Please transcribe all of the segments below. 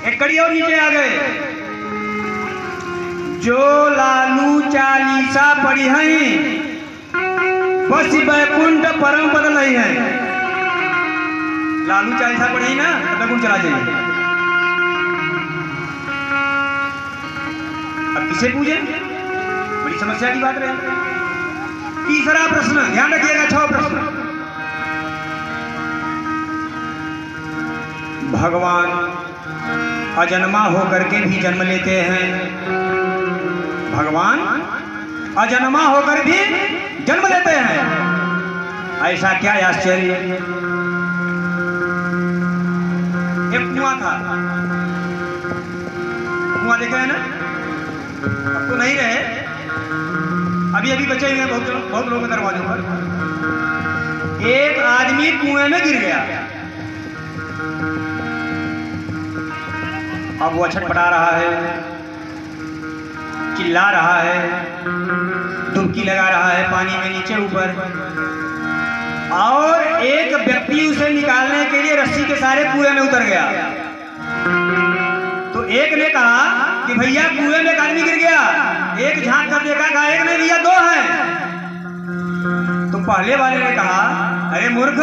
एक कड़ी और नीचे आ गए। जो लालू चालीसा पढ़ी हैं बस बैकुंठ परम पद नहीं है। लालू चालीसा पढ़ी ना बैकुंठ चला जाइए। अब किसे पूजे? बड़ी समस्या की बात रही। तीसरा प्रश्न ध्यान रखिएगा, 6 प्रश्न। भगवान अजन्मा होकर के भी जन्म लेते हैं। भगवान अजन्मा होकर भी जन्म लेते हैं, ऐसा क्या आश्चर्य। एक कुआं था, कुआं देखा है ना? अब तो नहीं रहे, अभी अभी बचे हुए हैं बहुत लोगों के दरवाजों पर। एक आदमी कुएं में गिर गया। अब वो छटपटा रहा है, चिल्ला रहा है, डुबकी लगा रहा है पानी में नीचे ऊपर, और एक व्यक्ति उसे निकालने के लिए रस्सी के सहारे कुएं में उतर गया। तो एक ने कहा कि भैया कुएं में एक आदमी गिर गया। एक झांक कर देखा, कहा एक नहीं भैया 2 हैं। तो पहले वाले ने कहा अरे मूर्ख,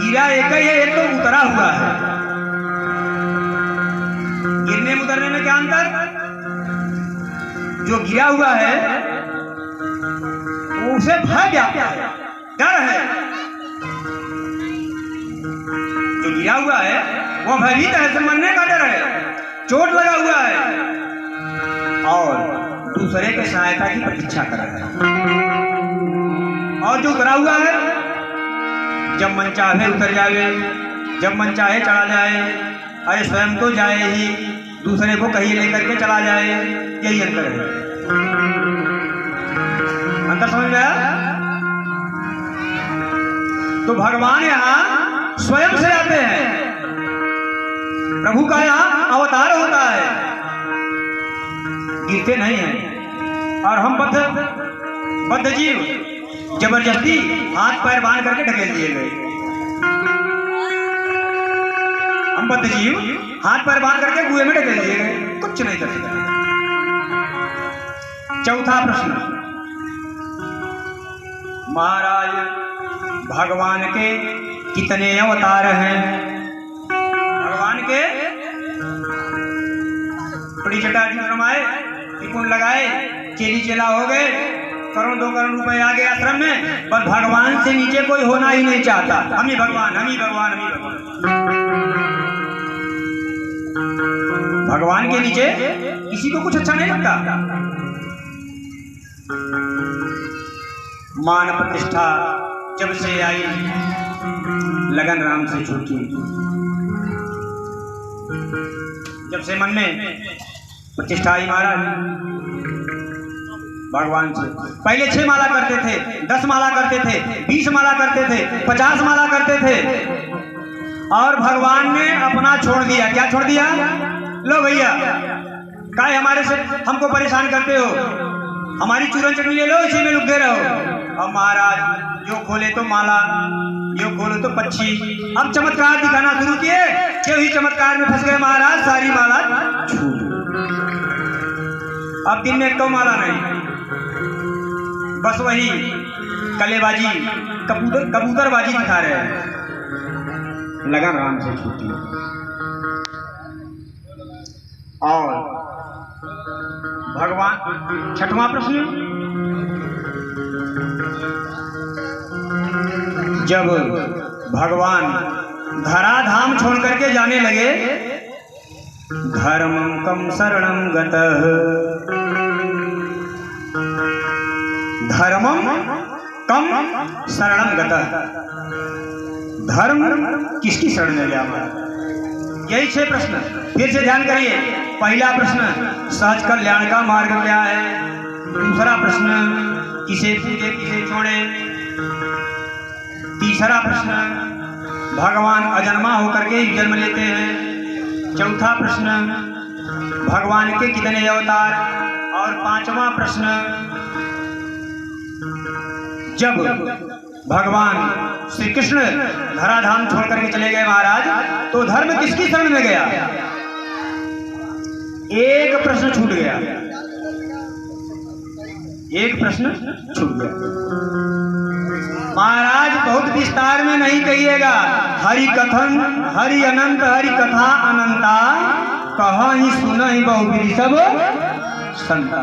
गिरा एक ही है, एक तो उतरा हुआ है। गिरने में उतरने में क्या अंतर? जो गिरा हुआ है उसे भय व्याप्त है, डर है। जो गिरा हुआ है वो भयभीत है, मरने का डर है, चोट लगा हुआ है, और दूसरे के सहायता की प्रतीक्षा कर रहा है। और जो उतरा हुआ है जब मन चाहे उतर जाए, जब मन चाहे चढ़ा जाए। अरे स्वयं तो जाए ही, दूसरे को कहीं लेकर के चला जाए। यही अंतर है। अंतर समझ में आया? तो भगवान यहाँ स्वयं से आते हैं। प्रभु का यहाँ अवतार होता है, गिरते नहीं हैं। और हम बद्ध जीव जबरदस्ती हाथ पैर बांध करके ढकेल दिए गए। हम बद्ध जीव हाथ पैर बांध करके कुएं में ढकेल दिए गए, कुछ नहीं कर सकते। चौथा प्रश्न, महाराज भगवान के कितने अवतार हैं? भगवान के बड़ी जटाजूट रमाए, त्रिपुंड लगाए, चेली चेला हो गए, करोड़ 2 करोड़ रुपए आ गए आश्रम में, पर भगवान से नीचे कोई होना ही नहीं चाहता। हम ही भगवान, हम ही भगवान, हम ही भगवान। भगवान के नीचे किसी को कुछ अच्छा नहीं लगता। मान प्रतिष्ठा जब से आई, लगन राम से छूटी। जब से मन में प्रतिष्ठा आई महाराज भगवान से, पहले 6 माला करते थे, 10 माला करते थे, 20 माला करते थे, 50 माला करते थे, और भगवान ने अपना छोड़ दिया। क्या छोड़ दिया? लो भैया, काहे हमारे से हमको परेशान करते हो? हमारी चूरन चटनी ले लो, इसी में लुके रहो। अब महाराज जो खोले तो माला, जो खोले तो पक्षी। अब चमत्कार दिखाना शुरू किए, क्यों ही चमत्कार में फंस गए महाराज, सारी माला छूट। अब दिन में 1 माला नहीं, बस वही कलेबाजी, कबूतरबाजी दिखा रहे हैं। लगन राम से छूटी। और भगवान, 6वां प्रश्न, जब भगवान धराधाम छोड़ करके जाने लगे, धर्मं कम शरणं गतः, धर्मं कम शरणं गतः, धर्म किसकी शरण में गया? यही 6 प्रश्न फिर से ध्यान करिए। पहला प्रश्न, सहज कल्याण का मार्ग क्या है? दूसरा प्रश्न, किसे पूजे किसे छोड़े? तीसरा प्रश्न, भगवान अजन्मा होकर के जन्म लेते हैं। चौथा प्रश्न, भगवान के कितने अवतार? और 5वां प्रश्न, जब भगवान श्री कृष्ण धराधाम छोड़ करके चले गए महाराज, तो धर्म किसकी शरण में गया? एक प्रश्न छूट गया, एक प्रश्न छूट गया। महाराज बहुत विस्तार में नहीं कहिएगा, हरि कथन हरि अनंत हरि कथा अनंता, कहा ही सुना ही बहुविधि सब संता।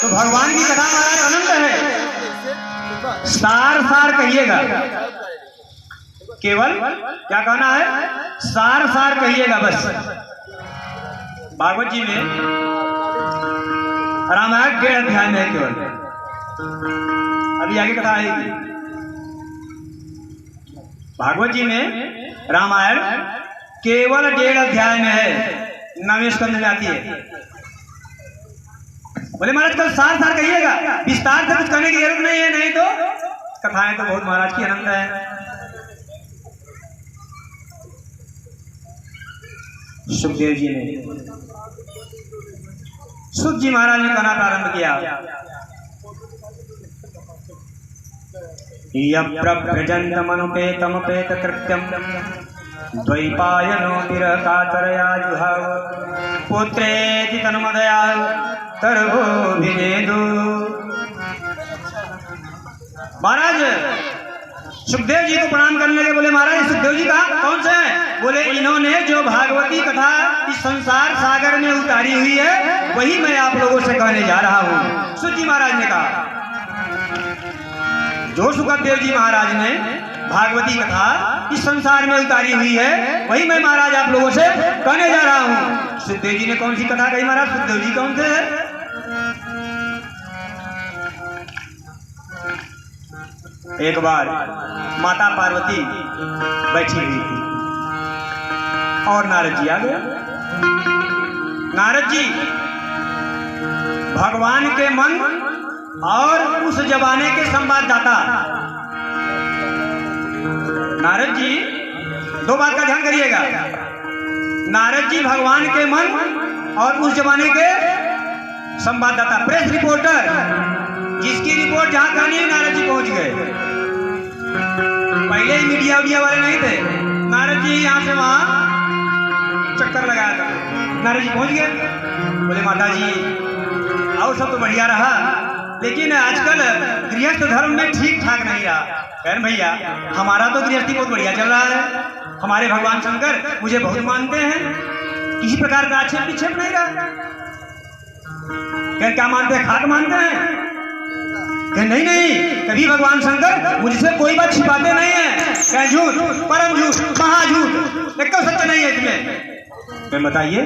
तो भगवान की कथा महाराज अनंत है, सार सार कहिएगा, केवल क्या कहना है, सार सार कहिएगा बस। भागवत जी में रामायण 1.5 अध्याय में है केवल, अभी आगे कथा आएगी। भागवत जी में रामायण केवल 1.5 अध्याय में है, 9वें स्कंद में आती है। बोले महाराज कल सार सार कहिएगा, विस्तार से कुछ कहने की जरूरत नहीं है, नहीं तो कथाएं तो बहुत महाराज की अनंत है। सुखदेव जी ने, सुख जी महाराज ने कहना प्रारंभ किया, यप्रव्रजन्तमनुपेतमपेत कृत्यं द्वैपायनो विरहकातरया जुहाव पुत्रेति तन्मदया तरभो विनेदु। महाराज सुखदेव जी को प्रणाम करने के बोले महाराज सुखदेव जी कहा कौन से हैं? बोले इन्होंने जो भागवती कथा इस संसार सागर में उतारी हुई है वही मैं आप लोगों से कहने जा रहा हूँ। सुख जी महाराज ने कहा, जो सुखदेव जी महाराज ने भागवती कथा इस संसार में उतारी हुई है वही मैं महाराज आप लोगों से कहने जा रहा हूँ। सुखदेव जी ने कौन सी कथा कही महाराज? सुखदेव जी कौन थे? एक बार माता पार्वती बैठी हुई थी और नारद जी आ गए। नारद जी भगवान के मन और उस जमाने के संवाददाता। नारद जी, दो बात का ध्यान करिएगा, नारद जी भगवान के मन और उस जमाने के संवाददाता, प्रेस रिपोर्टर, जिसकी रिपोर्ट जहां कहनी है नारद जी पहुंच गए। पहले ही मीडिया वाले नहीं थे, नारद जी यहां से वहां चक्कर लगाया था, नारद जी पहुंच गए। बोले माता जी और सब तो बढ़िया रहा, लेकिन आजकल गृहस्थ धर्म में ठीक ठाक नहीं रहा। कहन भैया हमारा तो गृहस्थी बहुत बढ़िया चल रहा है, हमारे भगवान शंकर मुझे बहुत मानते हैं, किसी प्रकार का आक्षेप विक्षेप नहीं रहा। क्या मानते हैं? खाक मानते हैं? नहीं नहीं, कभी भगवान शंकर मुझसे कोई बात छिपाते नहीं है। क्या झूठ, परम झूठ, महाझूठ, एक सत्य नहीं है इसमें। मैं बताइए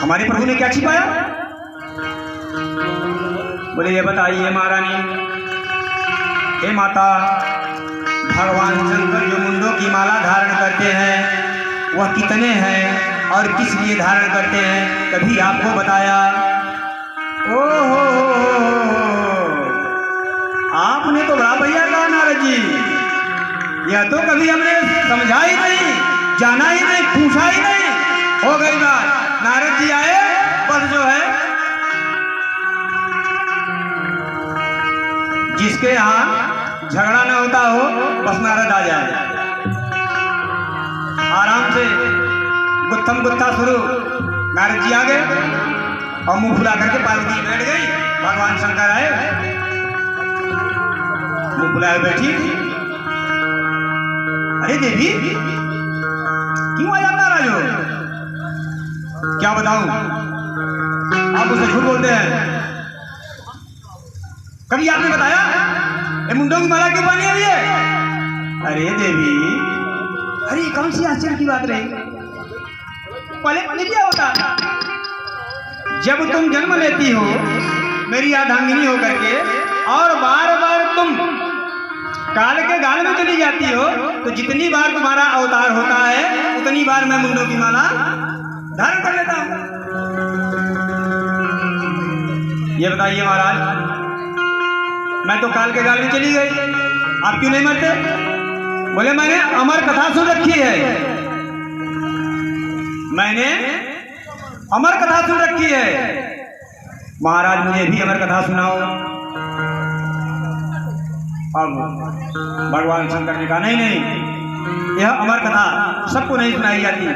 हमारे प्रभु ने क्या छिपाया? बोले ये बताइए महारानी, हे माता, भगवान शंकर जो मुंडों की माला धारण करते हैं वह कितने हैं और किस लिए धारण करते हैं, कभी आपको बताया? ओहो, आपने तो बड़ा भैया कहा नारद जी, यह तो कभी हमने समझा ही नहीं, जाना ही नहीं, पूछा ही नहीं। हो गई बात, नारद जी आए, बस जो है जिसके यहाँ झगड़ा न होता हो बस नारद आ जाए, आराम से गुत्थम गुत्था शुरू। नारद जी आ गए और मुंह फुला करके पार्वती बैठ गई। भगवान शंकर आए, मुंह फुलाए बैठी। अरे देवी क्यों आया नाराज हो? क्या बताऊं, आप उसे झूठ बोलते हैं। कभी आपने बताया ये मुंडों की माला क्यों बांधी हुई है? अरे देवी, अरे कौन सी आश्चर्य की बात रही? पहले पहले क्या होता? जब तुम जन्म लेती हो मेरी अर्धांगिनी होकर के और बार बार तुम काल के गाल में चली जाती हो, तो जितनी बार तुम्हारा अवतार होता है उतनी बार मैं मुंडों की माला धारण कर लेता हूं। ये बताइए महाराज, मैं तो काल के गाल में चली गई, आप क्यों नहीं मरते? बोले मैंने अमर कथा सुन रखी है, मैंने अमर कथा सुन रखी है। महाराज मुझे भी अमर कथा सुनाओ। अब भगवान शंकर ने कहा नहीं नहीं, यह अमर कथा सबको नहीं सुनाई जाती।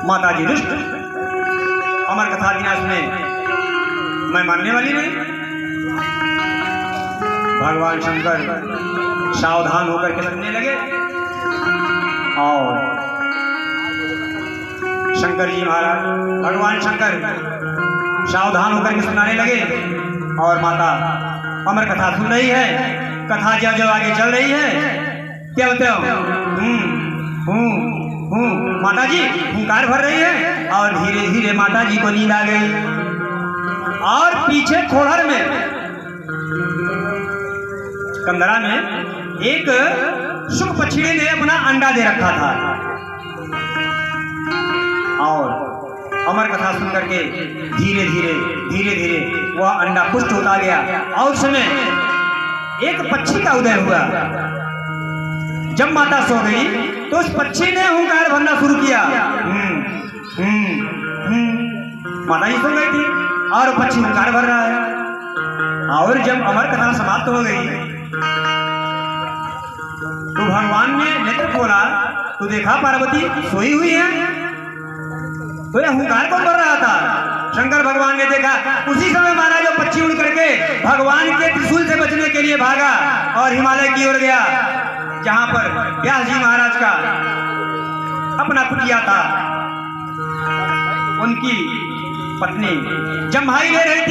माता जी दुष्ट, अमर कथा बिना सुने मैं मानने वाली नहीं। भगवान शंकर सावधान होकर के सुनने लगे और शंकर जी महाराज, भगवान शंकर सावधान होकर के सुनाने लगे और माता अमर कथा सुन रही है। कथा जो जो आगे चल रही है, क्या बोलते हो? माता जी हुंकार भर रही है और धीरे धीरे माता जी को नींद आ गई। और पीछे खोहर में कंदरा में एक शुक पक्षी ने अपना अंडा दे रखा था और अमर कथा सुन करके धीरे धीरे धीरे धीरे वह अंडा पुष्ट होता गया और उस समय एक पक्षी का उदय हुआ। जब माता सो गई तो उस पक्षी ने हुंकार भरना शुरू किया। माता जी सो गई थी और पक्षी हुंकार भर रहा है। और जब अमर कथा समाप्त हो गई तो भगवान ने नेत्र खोला तो देखा पार्वती सोई हुई है। तो यह हुंकार कौन कर रहा था? शंकर भगवान ने देखा। उसी समय महाराज जो पक्षी उड़ करके भगवान के त्रिशूल से बचने के लिए भागा और हिमालय की ओर गया, जहां पर व्यास जी महाराज का अपना कुटिया था। उनकी पत्नी जम्हाई ले रही थी।